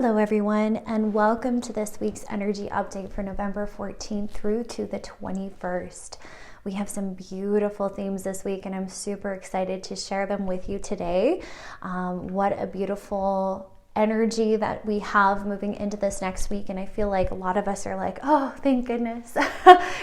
Hello everyone, and welcome to this week's energy update for November 14th through to the 21st. We have some beautiful themes this week and I'm super excited to share them with you today. What a beautiful energy that we have moving into this next week, and I feel like a lot of us are like, oh, thank goodness,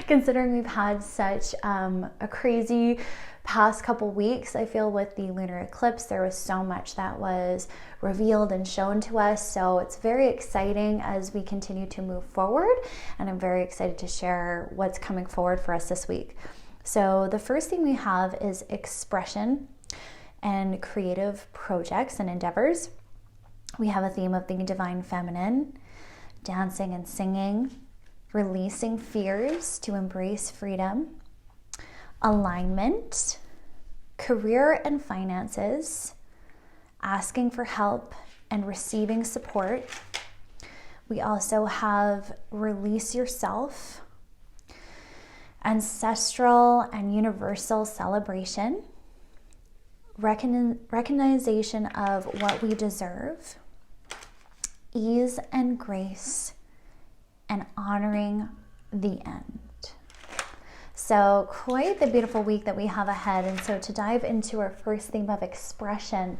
considering we've had such a crazy past couple weeks. I feel with the lunar eclipse there was so much that was revealed and shown to us, so it's very exciting as we continue to move forward, and I'm very excited to share what's coming forward for us this week. So the first thing we have is expression and creative projects and endeavors. We have a theme of the divine feminine, dancing and singing, releasing fears to embrace freedom, alignment, career and finances, asking for help and receiving support. We also have release yourself, ancestral and universal celebration, recognition of what we deserve, ease and grace, and honoring the end. So quite the beautiful week that we have ahead. And so to dive into our first theme of expression,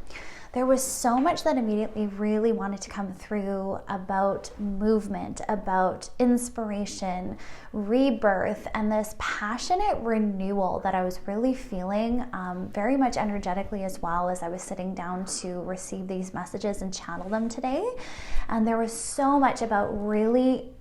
there was so much that immediately really wanted to come through about movement, about inspiration, rebirth, and this passionate renewal that I was really feeling very much energetically as well as I was sitting down to receive these messages and channel them today. And there was so much about really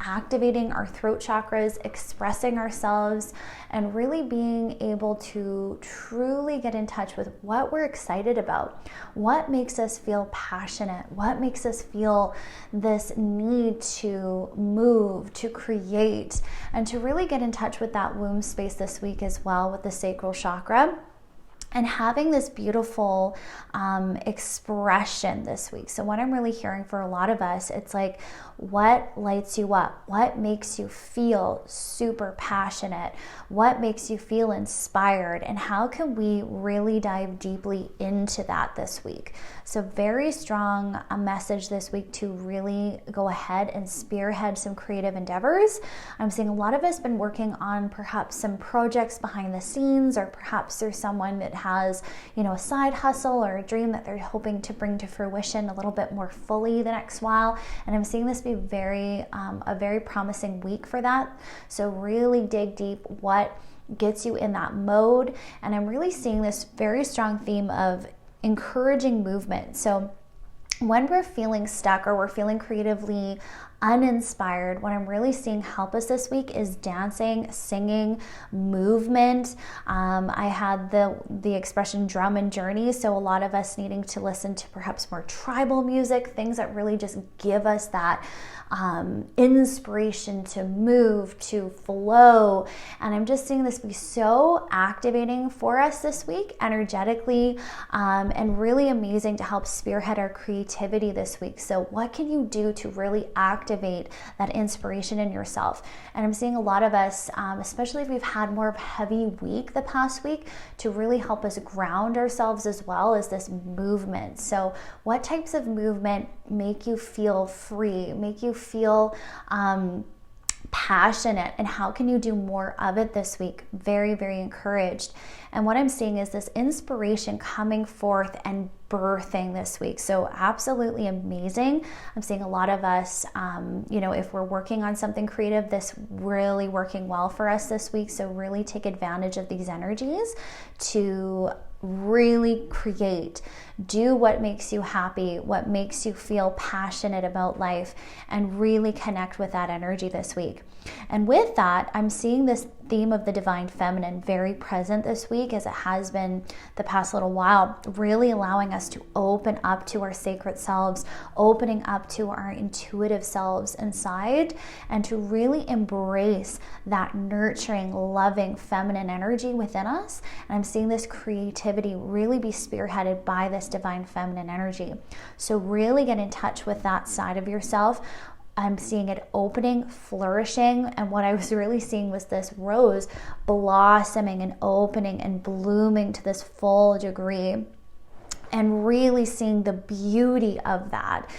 activating our throat chakras, expressing ourselves, and really being able to truly get in touch with what we're excited about, what makes us feel passionate, what makes us feel this need to move, to create, and to really get in touch with that womb space this week as well with the sacral chakra. And having this beautiful expression this week. So what I'm really hearing for a lot of us, it's like, what lights you up? What makes you feel super passionate? What makes you feel inspired? And how can we really dive deeply into that this week? So very strong a message this week to really go ahead and spearhead some creative endeavors. I'm seeing a lot of us been working on perhaps some projects behind the scenes, or perhaps there's someone that has, a side hustle or a dream that they're hoping to bring to fruition a little bit more fully the next while. And I'm seeing this be a very promising week for that. So really dig deep what gets you in that mode. And I'm really seeing this very strong theme of encouraging movement. So when we're feeling stuck or we're feeling creatively uninspired, what I'm really seeing help us this week is dancing, singing, movement. I had the expression drum and journey, so a lot of us needing to listen to perhaps more tribal music, things that really just give us that inspiration to move, to flow. And I'm just seeing this be so activating for us this week energetically, and really amazing to help spearhead our creativity this week. So what can you do to really activate that inspiration in yourself? And I'm seeing a lot of us, especially if we've had more of a heavy week the past week, to really help us ground ourselves as well as this movement. So what types of movement make you feel free, make you feel passionate, and how can you do more of it this week? Very, very encouraged. And what I'm seeing is this inspiration coming forth and birthing this week. So absolutely amazing. I'm seeing a lot of us, if we're working on something creative, this really working well for us this week. So really take advantage of these energies to really create, do what makes you happy, what makes you feel passionate about life, and really connect with that energy this week. And with that, I'm seeing this theme of the divine feminine very present this week, as it has been the past little while, really allowing us to open up to our sacred selves, opening up to our intuitive selves inside, and to really embrace that nurturing, loving, feminine energy within us. And I'm seeing this creativity really be spearheaded by this divine feminine energy. So really get in touch with that side of yourself. I'm seeing it opening, flourishing, and what I was really seeing was this rose blossoming and opening and blooming to this full degree, and really seeing the beauty of that.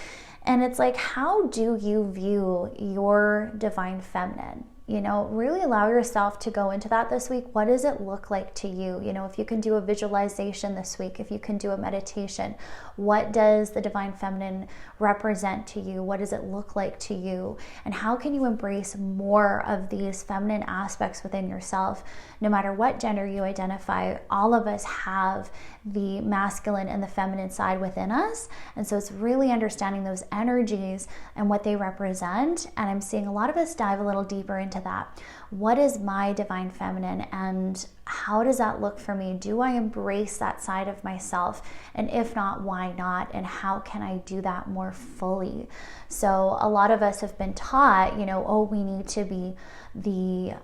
And it's like, how do you view your divine feminine? You know, really allow yourself to go into that this week. What does it look like to you? You know, if you can do a visualization this week, if you can do a meditation, what does the divine feminine represent to you? What does it look like to you? And how can you embrace more of these feminine aspects within yourself? No matter what gender you identify, all of us have the masculine and the feminine side within us. And so it's really understanding those energies and what they represent. And I'm seeing a lot of us dive a little deeper into that. What is my divine feminine, and how does that look for me? Do I embrace that side of myself? And if not, why not? And how can I do that more fully? So a lot of us have been taught, you know, oh, we need to be the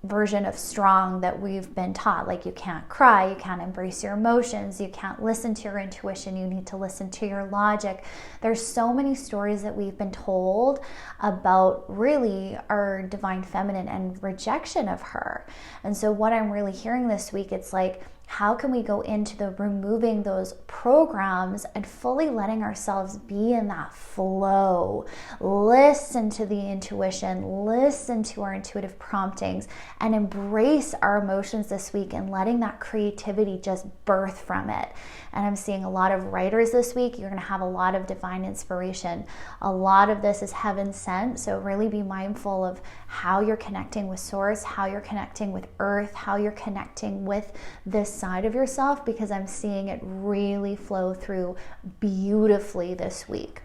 version of strong that we've been taught. Like, you can't cry, you can't embrace your emotions, you can't listen to your intuition, you need to listen to your logic. There's so many stories that we've been told about really our divine feminine and rejection of her. And so what I'm really hearing this week, it's like, how can we go into the removing those programs and fully letting ourselves be in that flow? Listen to the intuition, listen to our intuitive promptings, and embrace our emotions this week and letting that creativity just birth from it. And I'm seeing a lot of writers this week. You're going to have a lot of divine inspiration. A lot of this is heaven sent. So really be mindful of how you're connecting with source, how you're connecting with earth, how you're connecting with this side of yourself, because I'm seeing it really flow through beautifully this week.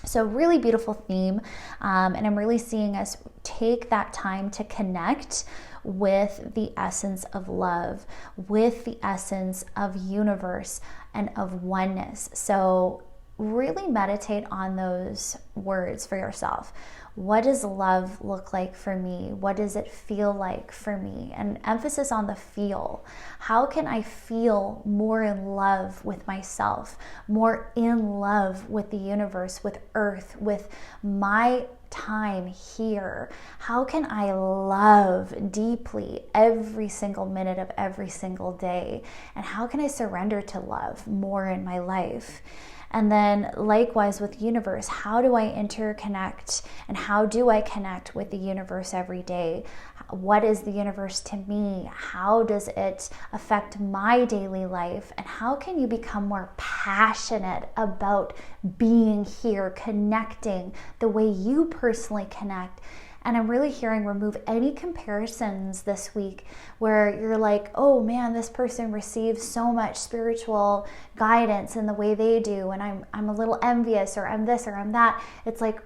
So really beautiful theme. And I'm really seeing us take that time to connect with the essence of love, with the essence of universe and of oneness. So really meditate on those words for yourself. What does love look like for me? What does it feel like for me? And emphasis on the feel. How can I feel more in love with myself, more in love with the universe, with earth, with my time here? How can I love deeply every single minute of every single day? And how can I surrender to love more in my life? And then likewise with universe, how do I interconnect and how do I connect with the universe every day? What is the universe to me? How does it affect my daily life? And how can you become more passionate about being here, connecting the way you personally connect? And I'm really hearing remove any comparisons this week where you're like, oh man, this person receives so much spiritual guidance in the way they do, and I'm a little envious, or I'm this or I'm that. It's like,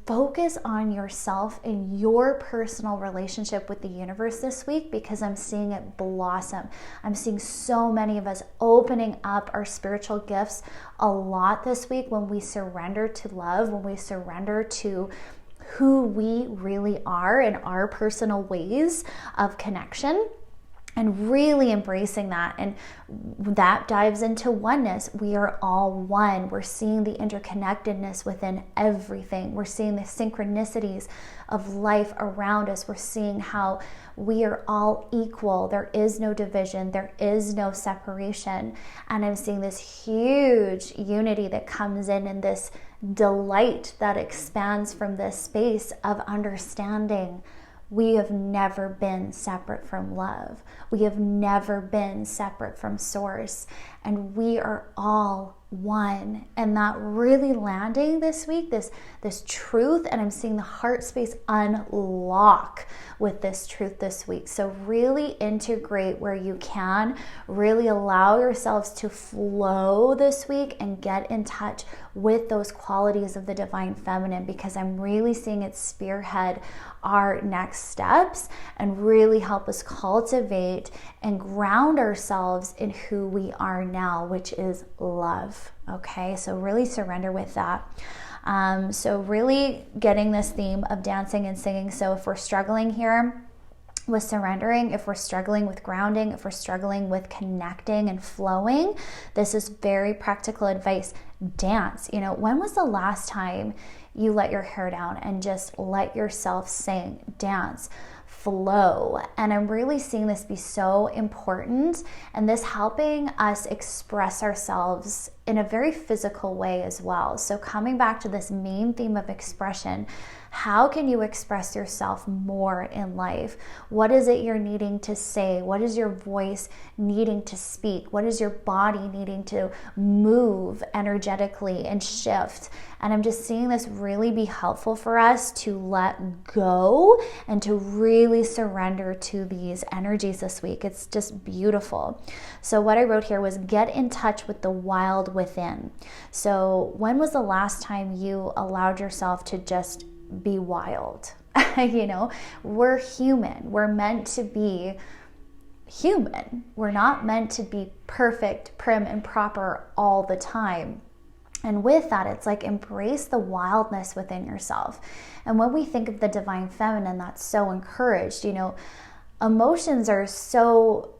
focus on yourself and your personal relationship with the universe this week, because I'm seeing it blossom. I'm seeing so many of us opening up our spiritual gifts a lot this week when we surrender to love, when we surrender to who we really are in our personal ways of connection, and really embracing that. And that dives into oneness. We are all one. We're seeing the interconnectedness within everything. We're seeing the synchronicities of life around us. We're seeing how we are all equal. There is no division. There is no separation. And I'm seeing this huge unity that comes in, and this delight that expands from this space of understanding. We have never been separate from love. We have never been separate from source. And we are all one. And that really landing this week, this truth, and I'm seeing the heart space unlock with this truth this week. So really integrate where you can, really allow yourselves to flow this week and get in touch with those qualities of the divine feminine, because I'm really seeing it spearhead our next steps and really help us cultivate and ground ourselves in who we are now, which is love. Okay, so really surrender with that. So really getting this theme of dancing and singing. So if we're struggling here with surrendering, if we're struggling with grounding, if we're struggling with connecting and flowing, this is very practical advice. Dance. You know, when was the last time you let your hair down and just let yourself sing, dance, flow? And I'm really seeing this be so important, and this helping us express ourselves in a very physical way as well. So coming back to this main theme of expression, how can you express yourself more in life? What is it you're needing to say? What is your voice needing to speak? What is your body needing to move energetically and shift? And I'm just seeing this really be helpful for us to let go and to really surrender to these energies this week. It's just beautiful. So what I wrote here was get in touch with the wild within. So when was the last time you allowed yourself to just be wild? We're human. We're meant to be human. We're not meant to be perfect, prim, and proper all the time. And with that, it's like embrace the wildness within yourself. And when we think of the divine feminine, that's so encouraged. Emotions are so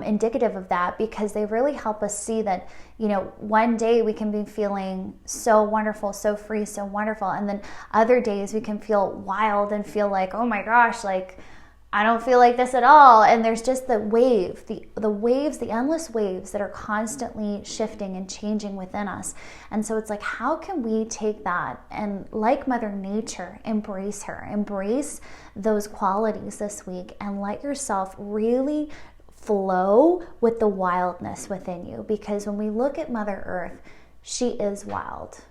indicative of that, because they really help us see that, one day we can be feeling so wonderful, so free, so wonderful. And then other days we can feel wild and feel like, oh my gosh, like I don't feel like this at all. And there's just the wave, the waves, the endless waves that are constantly shifting and changing within us. And so it's like, how can we take that and, like Mother Nature, embrace her, embrace those qualities this week, and let yourself really flow with the wildness within you. Because when we look at Mother Earth, she is wild.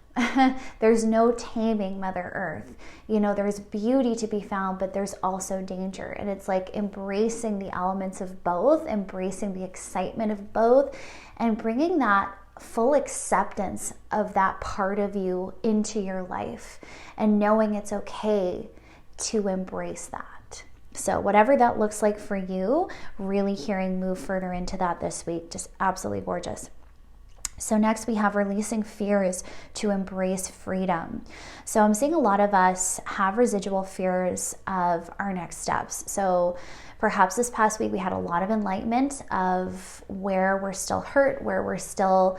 There's no taming Mother Earth. There's beauty to be found, but there's also danger. And it's like embracing the elements of both, embracing the excitement of both, and bringing that full acceptance of that part of you into your life, and knowing it's okay to embrace that. So whatever that looks like for you, really hearing move further into that this week. Just absolutely gorgeous. So next we have releasing fears to embrace freedom. So I'm seeing a lot of us have residual fears of our next steps. So perhaps this past week we had a lot of enlightenment of where we're still hurt, where we're still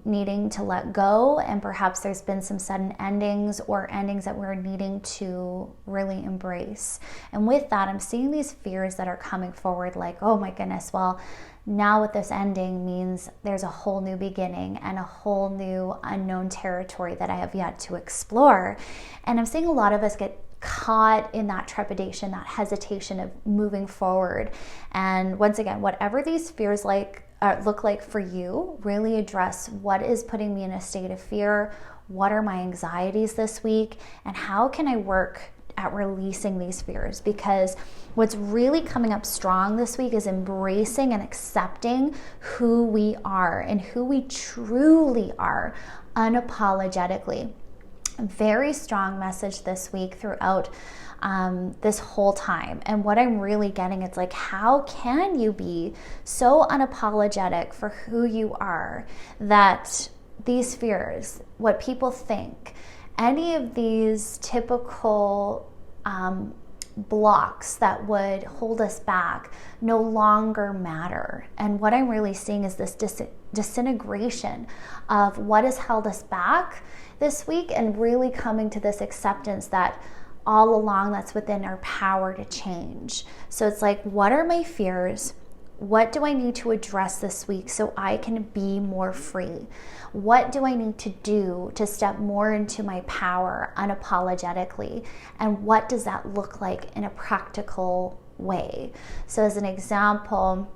needing to let go, and perhaps there's been some sudden endings or endings that we're needing to really embrace. And with that, I'm seeing these fears that are coming forward like, oh my goodness, well, now with this ending means there's a whole new beginning and a whole new unknown territory that I have yet to explore. And I'm seeing a lot of us get caught in that trepidation, that hesitation of moving forward. And once again, whatever these fears look like for you, really address what is putting me in a state of fear, what are my anxieties this week, and how can I work at releasing these fears. Because what's really coming up strong this week is embracing and accepting who we are and who we truly are unapologetically. Very strong message this week throughout this whole time. And what I'm really getting, it's like, how can you be so unapologetic for who you are that these fears, what people think, any of these typical blocks that would hold us back no longer matter. And what I'm really seeing is this disintegration of what has held us back this week, and really coming to this acceptance that all along that's within our power to change. So it's like, what are my fears? What do I need to address this week so I can be more free? What do I need to do to step more into my power unapologetically? And what does that look like in a practical way? So as an example,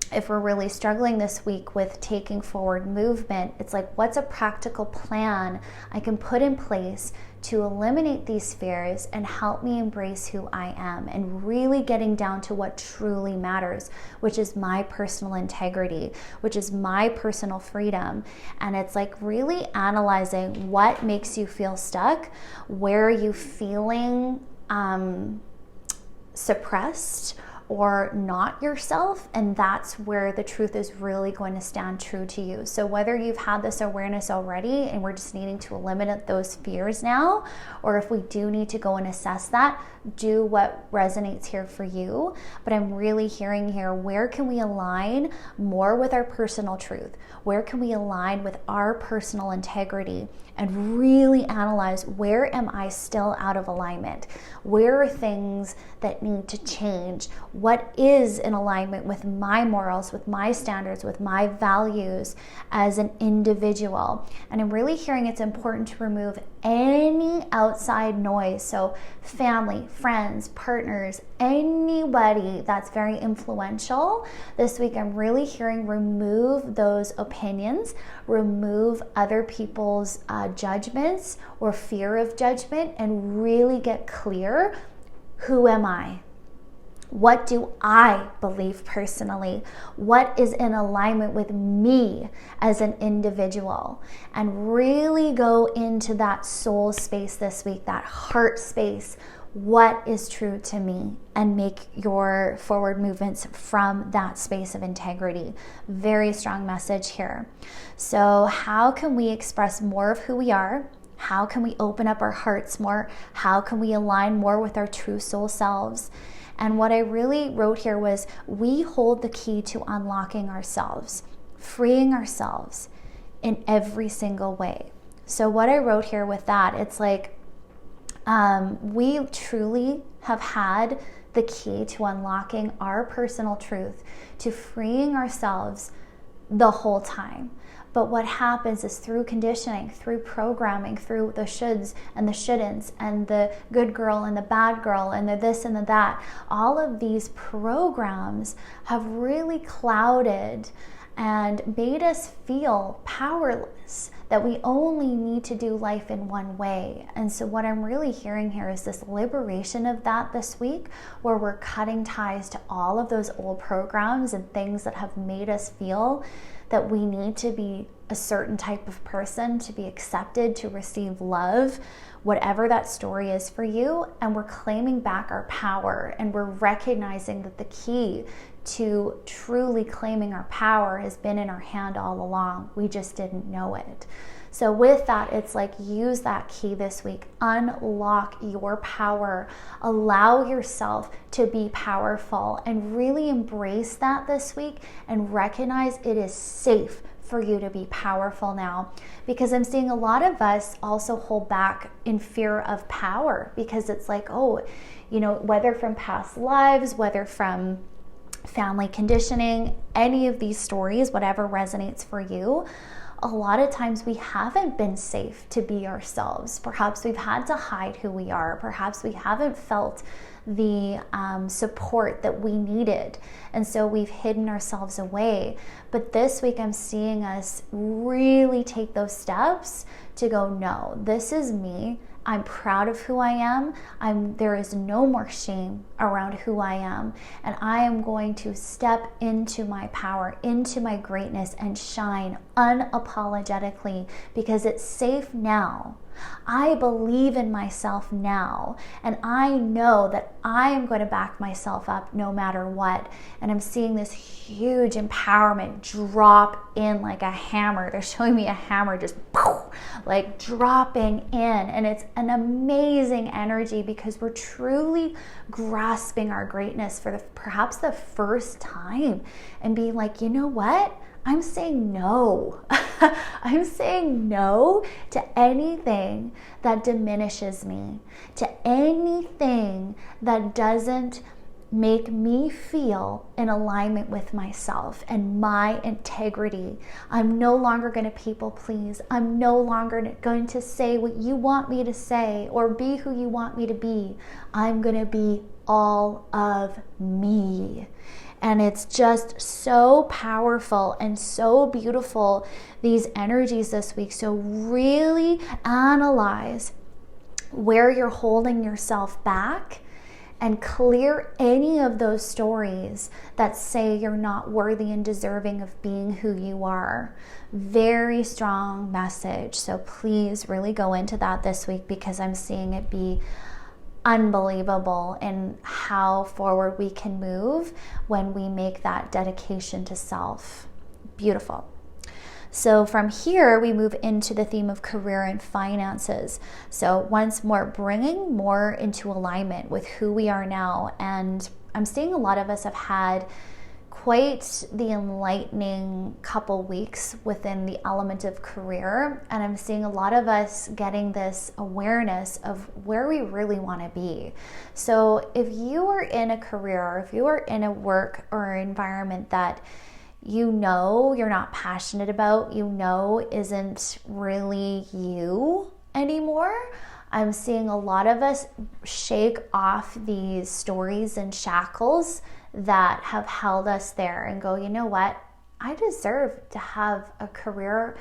if we're really struggling this week with taking forward movement, it's like, what's a practical plan I can put in place to eliminate these fears and help me embrace who I am, and really getting down to what truly matters, which is my personal integrity, which is my personal freedom. And it's like really analyzing what makes you feel stuck, where are you feeling suppressed or not yourself, and that's where the truth is really going to stand true to you. So whether you've had this awareness already and we're just needing to eliminate those fears now, or if we do need to go and assess that, do what resonates here for you. But I'm really hearing here, where can we align more with our personal truth? Where can we align with our personal integrity and really analyze, where am I still out of alignment? Where are things that need to change? What is in alignment with my morals, with my standards, with my values as an individual? And I'm really hearing it's important to remove any outside noise. So family, friends, partners, anybody that's very influential. This week I'm really hearing remove those opinions, remove other people's judgments or fear of judgment, and really get clear. Who am I? What do I believe personally? What is in alignment with me as an individual? And really go into that soul space this week, that heart space. What is true to me? And make your forward movements from that space of integrity. Very strong message here. So how can we express more of who we are? How can we open up our hearts more? How can we align more with our true soul selves? And what I really wrote here was, we hold the key to unlocking ourselves, freeing ourselves in every single way. So what I wrote here with that, it's like, we truly have had the key to unlocking our personal truth, to freeing ourselves the whole time. But what happens is through conditioning, through programming, through the shoulds and the shouldn'ts and the good girl and the bad girl and the this and the that, all of these programs have really clouded and made us feel powerless, that we only need to do life in one way. And so what I'm really hearing here is this liberation of that this week, where we're cutting ties to all of those old programs and things that have made us feel that we need to be a certain type of person to be accepted, to receive love, whatever that story is for you. And we're claiming back our power, and we're recognizing that the key to truly claiming our power has been in our hand all along. We just didn't know it. So with that, it's like, use that key this week. Unlock your power. Allow yourself to be powerful, and really embrace that this week, and recognize it is safe for you to be powerful now. Because I'm seeing a lot of us also hold back in fear of power, because it's like, oh, you know, whether from past lives, whether from family conditioning, any of these stories, whatever resonates for you, a lot of times we haven't been safe to be ourselves. Perhaps we've had to hide who we are. Perhaps we haven't felt the support that we needed. And so we've hidden ourselves away. But this week I'm seeing us really take those steps to go, no, this is me. I'm proud of who I am. There is no more shame around who I am. And I am going to step into my power, into my greatness, and shine unapologetically, because it's safe now. I believe in myself now, and I know that I am going to back myself up no matter what. And I'm seeing this huge empowerment drop in like a hammer. They're showing me a hammer just like dropping in, and it's an amazing energy, because we're truly grasping our greatness for perhaps the first time, and being like, you know what? I'm saying no. I'm saying no to anything that diminishes me, to anything that doesn't make me feel in alignment with myself and my integrity. I'm no longer going to people please. I'm no longer going to say what you want me to say or be who you want me to be. I'm going to be all of me. And it's just so powerful and so beautiful, these energies this week. So really analyze where you're holding yourself back, and clear any of those stories that say you're not worthy and deserving of being who you are. Very strong message. So please really go into that this week, because I'm seeing it be unbelievable in how forward we can move when we make that dedication to self. Beautiful. So from here, we move into the theme of career and finances. So once more, bringing more into alignment with who we are now. And I'm seeing a lot of us have had quite the enlightening couple weeks within the element of career, and I'm seeing a lot of us getting this awareness of where we really want to be. So if you are in a career, or if you are in a work or environment that you know you're not passionate about, you know isn't really you anymore, I'm seeing a lot of us shake off these stories and shackles that have held us there and go, you know what? I deserve to have a career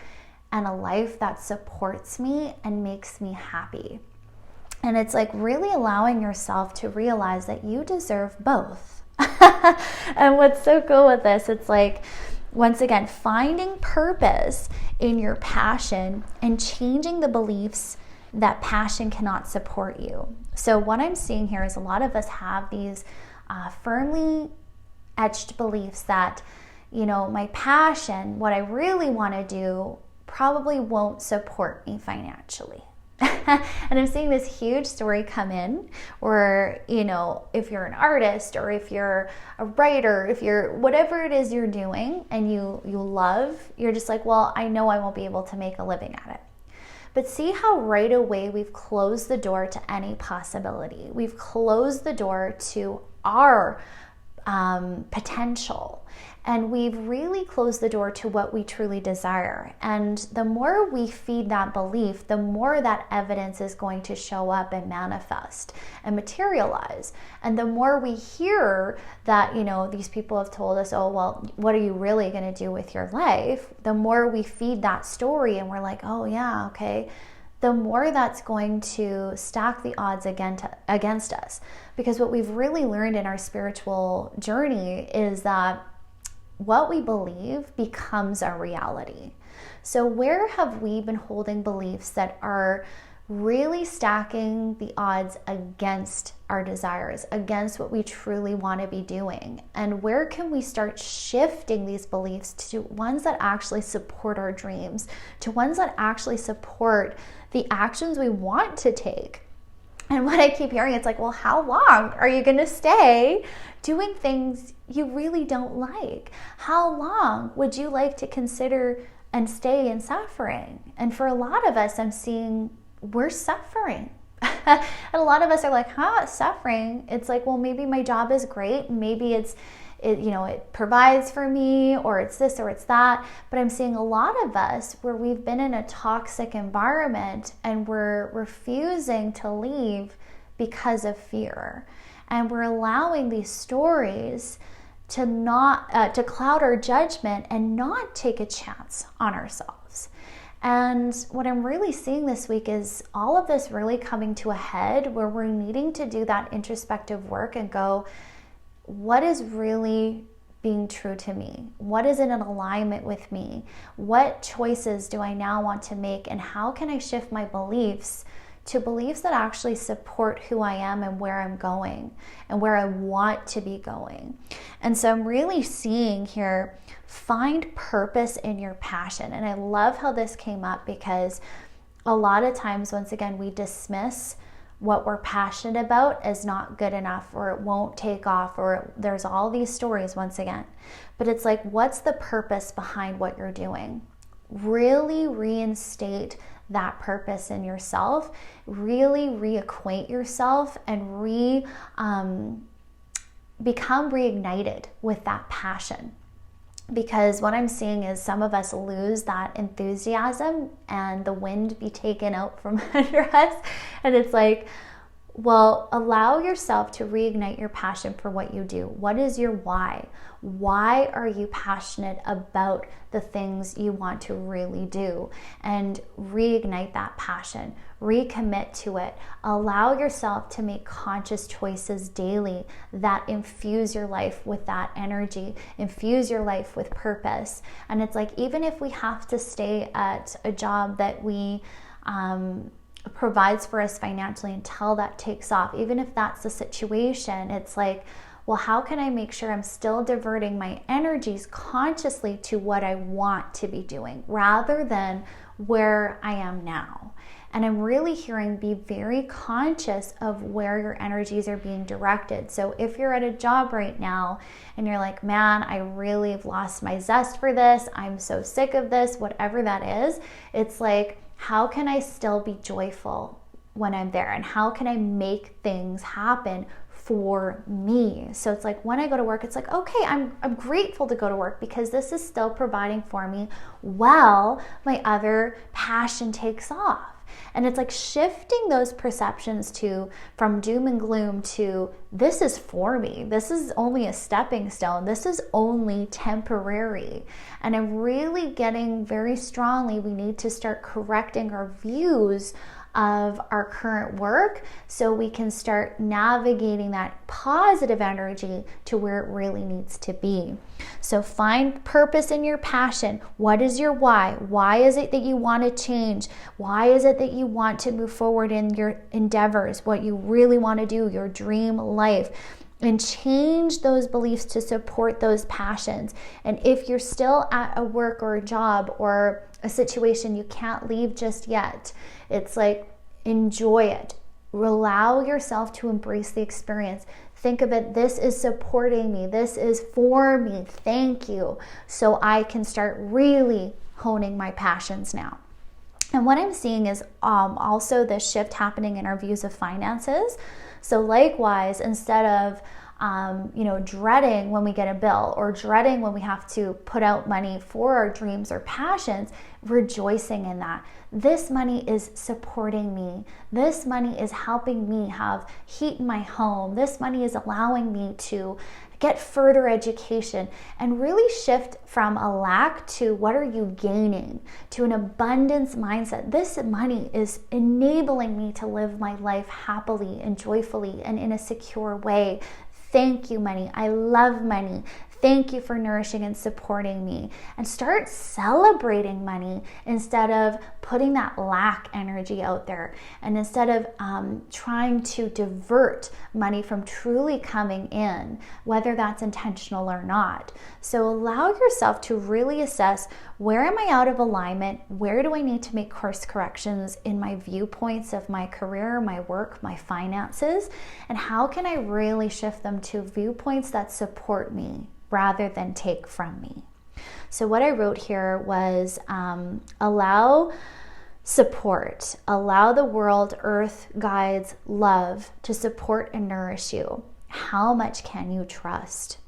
and a life that supports me and makes me happy. And it's like really allowing yourself to realize that you deserve both. And what's so cool with this, it's like, once again, finding purpose in your passion and changing the beliefs that passion cannot support you. So what I'm seeing here is a lot of us have these firmly etched beliefs that, you know, my passion, what I really want to do, probably won't support me financially. And I'm seeing this huge story come in where, you know, if you're an artist or if you're a writer, if you're whatever it is you're doing and you love, you're just like, well, I know I won't be able to make a living at it. But see how right away we've closed the door to any possibility. We've closed the door to our potential. And we've really closed the door to what we truly desire. And the more we feed that belief, the more that evidence is going to show up and manifest and materialize. And the more we hear that, you know, these people have told us, oh, well, what are you really going to do with your life? The more we feed that story and we're like, oh yeah, okay, the more that's going to stack the odds against us. Because what we've really learned in our spiritual journey is that what we believe becomes our reality. So where have we been holding beliefs that are really stacking the odds against our desires, against what we truly want to be doing? And where can we start shifting these beliefs to ones that actually support our dreams, to ones that actually support the actions we want to take? And what I keep hearing, it's like, well, how long are you going to stay doing things you really don't like? How long would you like to consider and stay in suffering? And for a lot of us, I'm seeing we're suffering. And a lot of us are like, suffering? It's like, well, maybe my job is great. Maybe it provides for me, or it's this or it's that. But I'm seeing a lot of us where we've been in a toxic environment and we're refusing to leave because of fear. And we're allowing these stories to cloud our judgment and not take a chance on ourselves. And what I'm really seeing this week is all of this really coming to a head where we're needing to do that introspective work and go, what is really being true to me? What is in alignment with me? What choices do I now want to make? And how can I shift my beliefs to beliefs that actually support who I am and where I'm going and where I want to be going? And so I'm really seeing here, find purpose in your passion. And I love how this came up because a lot of times, once again, we dismiss what we're passionate about as not good enough, or it won't take off, or there's all these stories once again. But it's like, what's the purpose behind what you're doing? Really reinstate that purpose in yourself, really reacquaint yourself and become reignited with that passion. Because what I'm seeing is some of us lose that enthusiasm and the wind be taken out from under us. And it's like, well, allow yourself to reignite your passion for what you do. What is your why? Why are you passionate about the things you want to really do? And reignite that passion, recommit to it. Allow yourself to make conscious choices daily that infuse your life with that energy, infuse your life with purpose. And it's like, even if we have to stay at a job that we provides for us financially until that takes off, even if that's the situation, it's like, Well, how can I make sure I'm still diverting my energies consciously to what I want to be doing rather than where I am now? And I'm really hearing be very conscious of where your energies are being directed. So if you're at a job right now and you're like, man, I really have lost my zest for this, I'm so sick of this, whatever that is, it's like, how can I still be joyful when I'm there? And how can I make things happen for me? So it's like when I go to work, it's like, okay, I'm grateful to go to work because this is still providing for me while my other passion takes off. And it's like shifting those perceptions from doom and gloom to this is for me. This is only a stepping stone. This is only temporary. And I'm really getting very strongly, we need to start correcting our views of our current work so we can start navigating that positive energy to where it really needs to be. So find purpose in your passion. What is your why? Why is it that you want to change? Why is it that you want to move forward in your endeavors, what you really want to do, your dream life? And change those beliefs to support those passions. And if you're still at a work or a job or a situation you can't leave just yet, it's like, enjoy it. Allow yourself to embrace the experience. Think of it, this is supporting me. This is for me. Thank you. So I can start really honing my passions now. And what I'm seeing is also the shift happening in our views of finances. So likewise, instead of dreading when we get a bill or dreading when we have to put out money for our dreams or passions, rejoicing in that. This money is supporting me. This money is helping me have heat in my home. This money is allowing me to get further education and really shift from a lack to what are you gaining to an abundance mindset. This money is enabling me to live my life happily and joyfully and in a secure way. Thank you, money. I love money. Thank you for nourishing and supporting me. And start celebrating money instead of putting that lack energy out there. And instead of trying to divert money from truly coming in, whether that's intentional or not. So allow yourself to really assess, where am I out of alignment? Where do I need to make course corrections in my viewpoints of my career, my work, my finances? And how can I really shift them to viewpoints that support me rather than take from me? So what I wrote here was allow support, allow the world, earth, guides, love to support and nourish you. How much can you trust?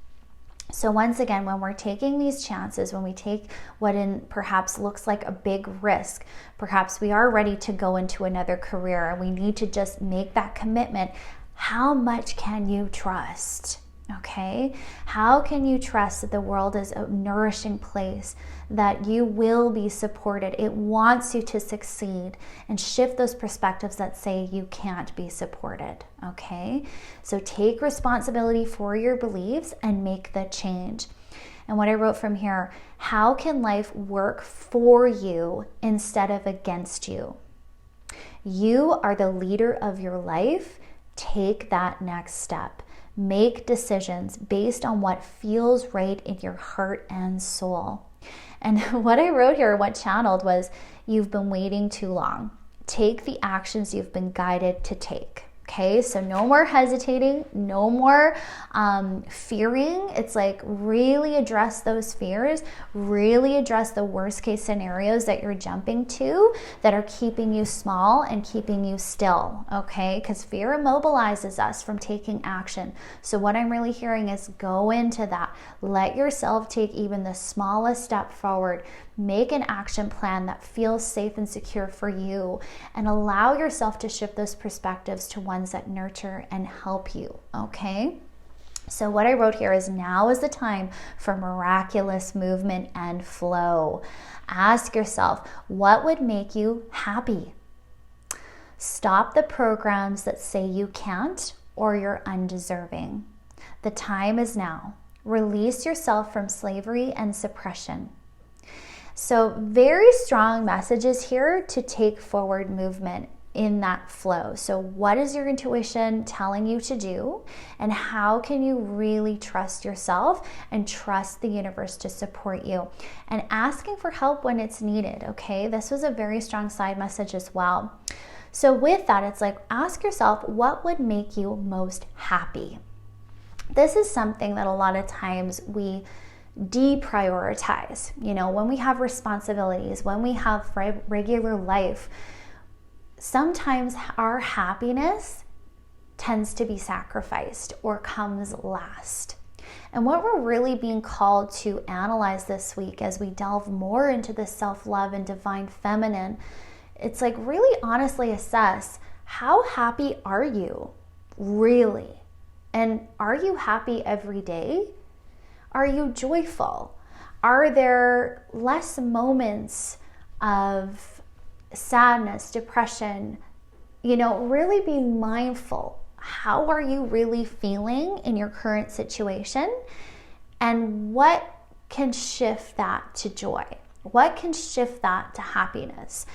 So once again, when we're taking these chances, when we take what perhaps looks like a big risk, perhaps we are ready to go into another career and we need to just make that commitment. How much can you trust? Okay? How can you trust that the world is a nourishing place, that you will be supported? It wants you to succeed, and shift those perspectives that say you can't be supported. Okay? So take responsibility for your beliefs and make the change. And what I wrote from here, how can life work for you instead of against you? You are the leader of your life. Take that next step. Make decisions based on what feels right in your heart and soul. And what I wrote here, what channeled was, you've been waiting too long. Take the actions you've been guided to take. Okay, so no more hesitating, no more fearing. It's like really address those fears, really address the worst case scenarios that you're jumping to that are keeping you small and keeping you still, okay? Because fear immobilizes us from taking action. So what I'm really hearing is go into that. Let yourself take even the smallest step forward. Make an action plan that feels safe and secure for you, and allow yourself to shift those perspectives to ones that nurture and help you, okay? So what I wrote here is, now is the time for miraculous movement and flow. Ask yourself, what would make you happy? Stop the programs that say you can't or you're undeserving. The time is now. Release yourself from slavery and suppression. So very strong messages here to take forward movement in that flow. So what is your intuition telling you to do? And how can you really trust yourself and trust the universe to support you? And asking for help when it's needed, okay? This was a very strong side message as well. So with that, it's like, ask yourself, what would make you most happy? This is something that a lot of times we deprioritize. You know, when we have responsibilities, when we have regular life, sometimes our happiness tends to be sacrificed or comes last. And what we're really being called to analyze this week as we delve more into the self-love and divine feminine, it's like really honestly assess, how happy are you really? And are you happy every day? Are you joyful? Are there less moments of sadness, depression? You know, really be mindful. How are you really feeling in your current situation? And what can shift that to joy? What can shift that to happiness?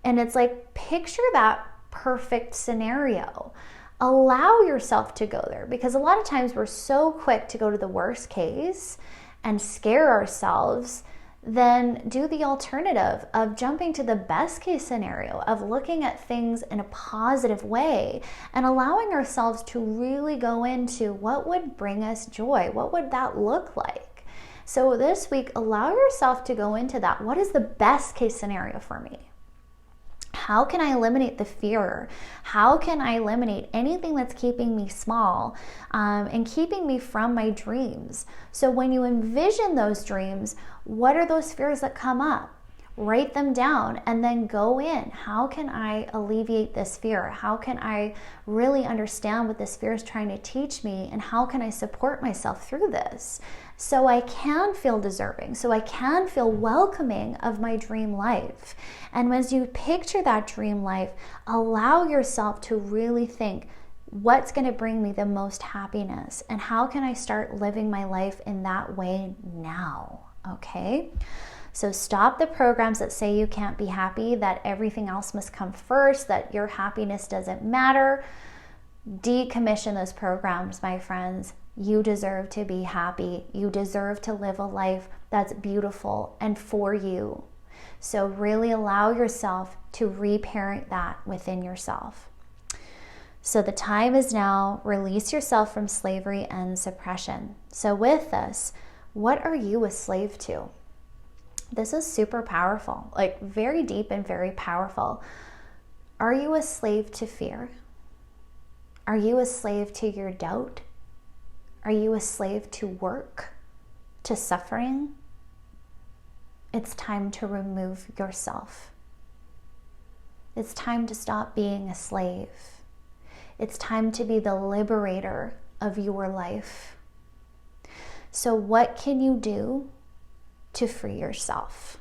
And it's like, picture that perfect scenario. Allow yourself to go there, because a lot of times we're so quick to go to the worst case and scare ourselves, then do the alternative of jumping to the best case scenario, of looking at things in a positive way and allowing ourselves to really go into what would bring us joy. What would that look like? So this week, allow yourself to go into that. What is the best case scenario for me? How can I eliminate the fear? How can I eliminate anything that's keeping me small and keeping me from my dreams? So when you envision those dreams, what are those fears that come up? Write them down and then go in. How can I alleviate this fear? How can I really understand what this fear is trying to teach me? And how can I support myself through this so I can feel deserving, so I can feel welcoming of my dream life? And as you picture that dream life, allow yourself to really think, what's going to bring me the most happiness? And how can I start living my life in that way now? Okay? So stop the programs that say you can't be happy, that everything else must come first, that your happiness doesn't matter. Decommission those programs, my friends. You deserve to be happy. You deserve to live a life that's beautiful and for you. So really allow yourself to reparent that within yourself. So the time is now. Release yourself from slavery and suppression. So with this, what are you a slave to? This is super powerful, like very deep and very powerful. Are you a slave to fear? Are you a slave to your doubt? Are you a slave to work, to suffering? It's time to remove yourself. It's time to stop being a slave. It's time to be the liberator of your life. So what can you do to free yourself?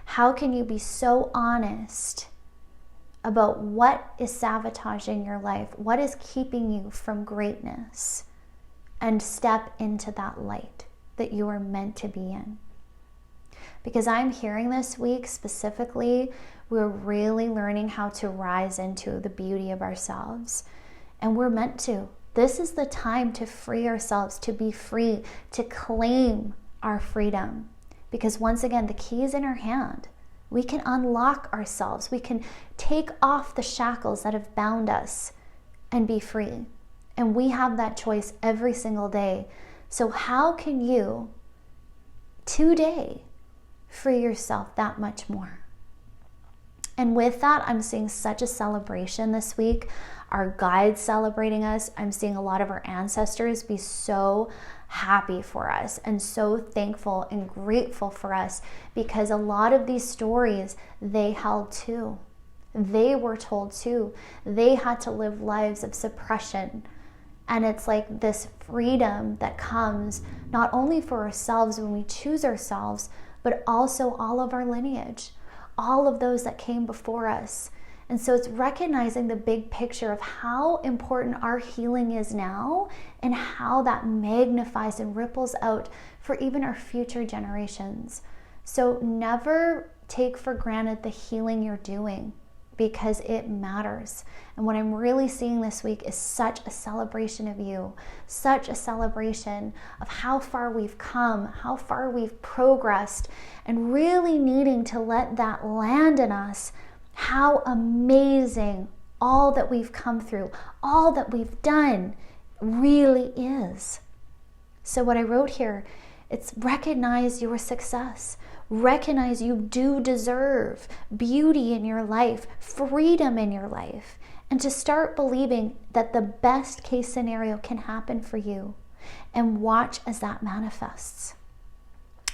How can you be so honest about what is sabotaging your life? What is keeping you from greatness? And step into that light that you are meant to be in. Because I'm hearing this week specifically, we're really learning how to rise into the beauty of ourselves. And we're meant to. This is the time to free ourselves, to be free, to claim our freedom. Because once again, the key is in our hand. We can unlock ourselves. We can take off the shackles that have bound us and be free. And we have that choice every single day. So how can you today free yourself that much more? And with that, I'm seeing such a celebration this week. Our guides celebrating us. I'm seeing a lot of our ancestors be so happy for us and so thankful and grateful for us, because a lot of these stories they held too. They were told too. They had to live lives of suppression. And it's like this freedom that comes not only for ourselves when we choose ourselves, but also all of our lineage, all of those that came before us. And so it's recognizing the big picture of how important our healing is now and how that magnifies and ripples out for even our future generations. So never take for granted the healing you're doing. because it matters. And what I'm really seeing this week is such a celebration of you, such a celebration of how far we've come, how far we've progressed, and really needing to let that land in us, how amazing all that we've come through, all that we've done really is. So what I wrote here, it's recognize your success. Recognize you do deserve beauty in your life, freedom in your life, and to start believing that the best case scenario can happen for you, and watch as that manifests.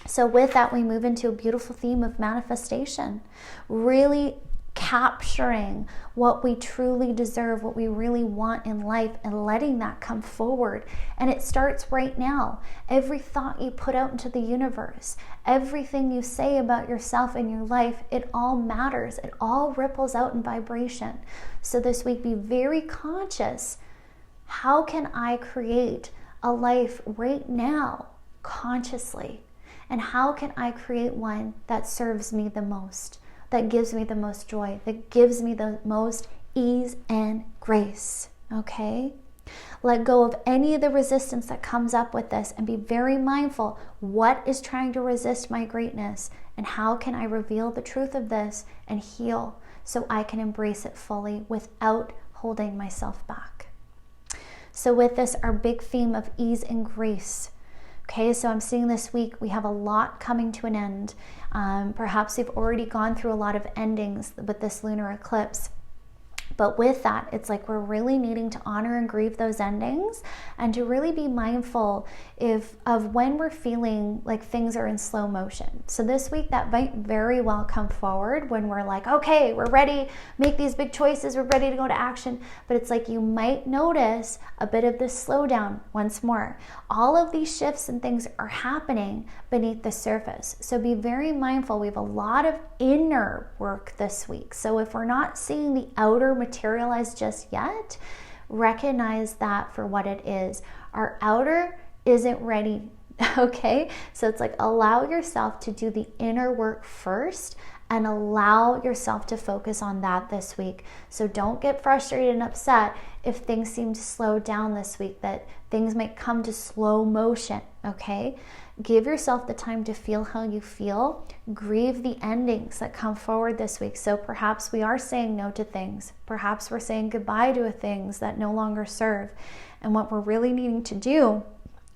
So with that, we move into a beautiful theme of manifestation, really capturing what we truly deserve, what we really want in life, and letting that come forward. And it starts right now. Every thought you put out into the universe, everything you say about yourself and your life, it all matters. It all ripples out in vibration. So this week, be very conscious. How can I create a life right now consciously? And how can I create one that serves me the most, that gives me the most joy, that gives me the most ease and grace, okay? Let go of any of the resistance that comes up with this, and be very mindful, what is trying to resist my greatness, and how can I reveal the truth of this and heal so I can embrace it fully without holding myself back. So with this, our big theme of ease and grace. Okay, so I'm seeing this week we have a lot coming to an end. Perhaps we've already gone through a lot of endings with this lunar eclipse. But with that, it's like we're really needing to honor and grieve those endings, and to really be mindful of when we're feeling like things are in slow motion. So this week, that might very well come forward when we're like, okay, we're ready, make these big choices, we're ready to go to action. But it's like you might notice a bit of this slowdown once more. All of these shifts and things are happening beneath the surface. So be very mindful. We have a lot of inner work this week. So if we're not seeing the outer materialize just yet, recognize that for what it is. Our outer isn't ready, okay? So it's like, allow yourself to do the inner work first, and allow yourself to focus on that this week. So don't get frustrated and upset if things seem to slow down this week, that things might come to slow motion, okay? Give yourself the time to feel how you feel. Grieve the endings that come forward this week. So perhaps we are saying no to things. Perhaps we're saying goodbye to things that no longer serve. And what we're really needing to do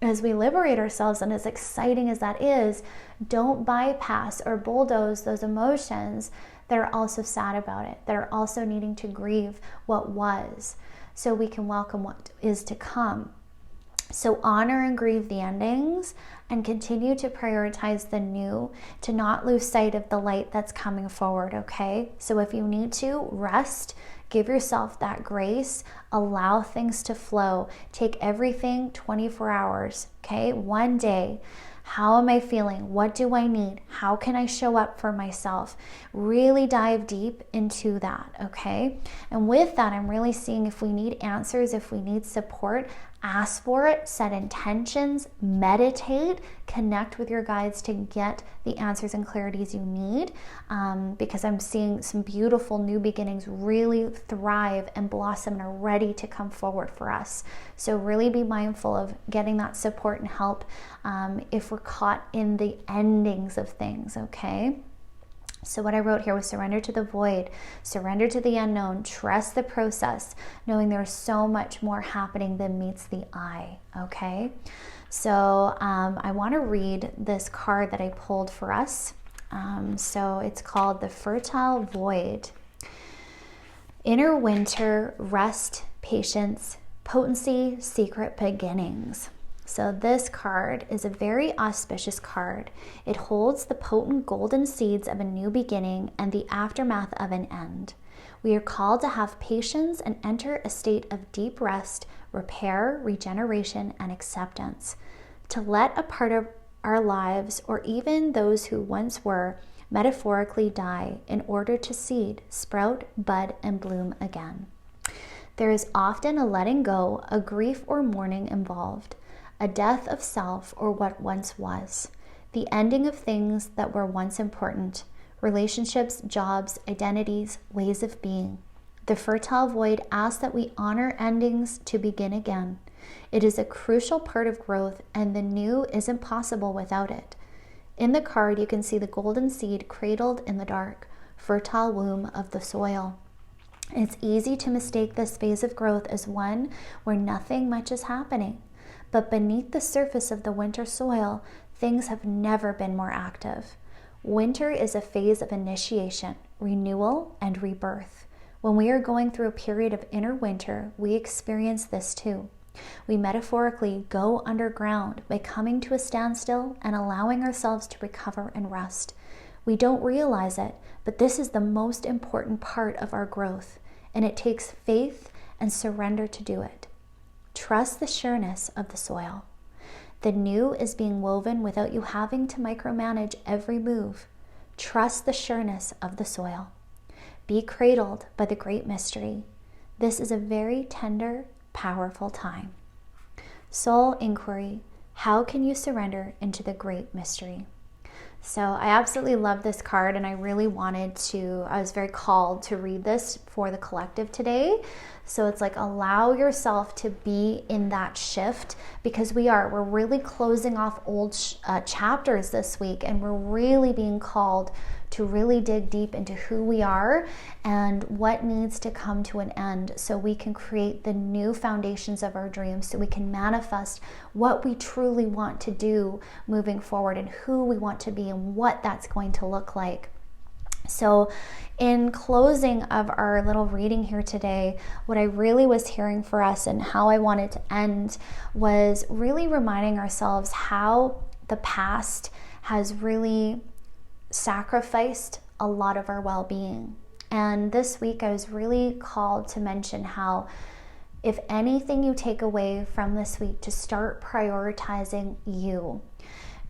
as we liberate ourselves, and as exciting as that is, don't bypass or bulldoze those emotions that are also sad about it, that are also needing to grieve what was, so we can welcome what is to come. So honor and grieve the endings, and continue to prioritize the new, to not lose sight of the light that's coming forward, okay? So if you need to, rest, give yourself that grace, allow things to flow. Take everything 24 hours, okay? One day. How am I feeling? What do I need? How can I show up for myself? Really dive deep into that, okay? And with that, I'm really seeing if we need answers, if we need support, ask for it, set intentions, meditate, connect with your guides to get the answers and clarities you need, because I'm seeing some beautiful new beginnings really thrive and blossom and are ready to come forward for us. So really be mindful of getting that support and help if we're caught in the endings of things, okay? So what I wrote here was surrender to the void, surrender to the unknown, trust the process, knowing there's so much more happening than meets the eye, okay? So I want to read this card that I pulled for us. So it's called The Fertile Void. Inner winter, rest, patience, potency, secret beginnings. So this card is a very auspicious card. It holds the potent golden seeds of a new beginning and the aftermath of an end. We are called to have patience and enter a state of deep rest, repair, regeneration, and acceptance. To let a part of our lives, or even those who once were, metaphorically die in order to seed, sprout, bud, and bloom again. There is often a letting go, a grief or mourning involved, a death of self or what once was, the ending of things that were once important, relationships, jobs, identities, ways of being. The fertile void asks that we honor endings to begin again. It is a crucial part of growth, and the new isn't possible without it. In the card, you can see the golden seed cradled in the dark, fertile womb of the soil. It's easy to mistake this phase of growth as one where nothing much is happening. But beneath the surface of the winter soil, things have never been more active. Winter is a phase of initiation, renewal, and rebirth. When we are going through a period of inner winter, we experience this too. We metaphorically go underground by coming to a standstill and allowing ourselves to recover and rest. We don't realize it, but this is the most important part of our growth, and it takes faith and surrender to do it. Trust the sureness of the soil. The new is being woven without you having to micromanage every move. Trust the sureness of the soil. Be cradled by the great mystery. This is a very tender, powerful time. Soul inquiry: how can you surrender into the great mystery? So I absolutely love this card, and I really I was very called to read this for the collective today. So it's like, allow yourself to be in that shift, because we're really closing off old chapters this week, and we're really being called to really dig deep into who we are and what needs to come to an end, so we can create the new foundations of our dreams, so we can manifest what we truly want to do moving forward, and who we want to be, and what that's going to look like. So in closing of our little reading here today, what I really was hearing for us and how I wanted to end was really reminding ourselves how the past has really sacrificed a lot of our well-being. And this week I was really called to mention how, if anything you take away from this week, to start prioritizing you.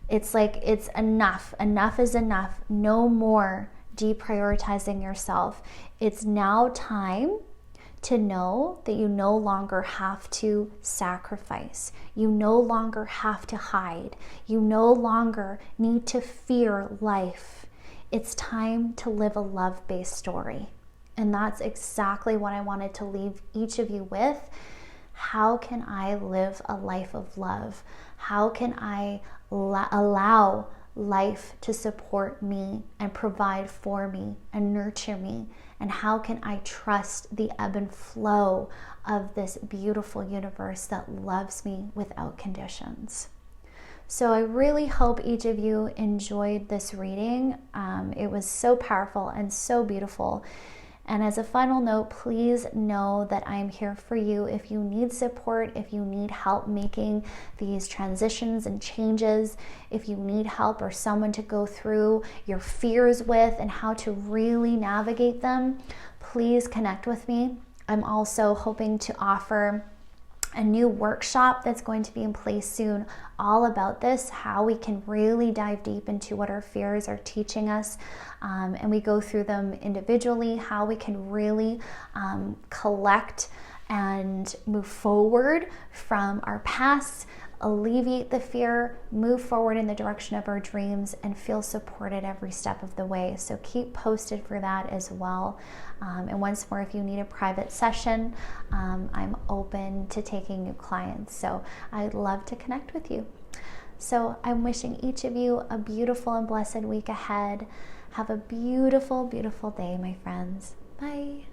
It's like, it's enough. Enough is enough. No more deprioritizing yourself. It's now time to know that you no longer have to sacrifice. You no longer have to hide. You no longer need to fear life. It's time to live a love-based story. And that's exactly what I wanted to leave each of you with. How can I live a life of love? How can I allow life to support me and provide for me and nurture me? And how can I trust the ebb and flow of this beautiful universe that loves me without conditions? So I really hope each of you enjoyed this reading. It was so powerful and so beautiful. And as a final note, please know that I'm here for you if you need support, if you need help making these transitions and changes, if you need help or someone to go through your fears with and how to really navigate them, please connect with me. I'm also hoping to offer a new workshop that's going to be in place soon, all about this, how we can really dive deep into what our fears are teaching us, and we go through them individually, how we can really collect and move forward from our past, alleviate the fear, move forward in the direction of our dreams, and feel supported every step of the way. So keep posted for that as well. And once more, if you need a private session, I'm open to taking new clients. So I'd love to connect with you. So I'm wishing each of you a beautiful and blessed week ahead. Have a beautiful, beautiful day, my friends. Bye.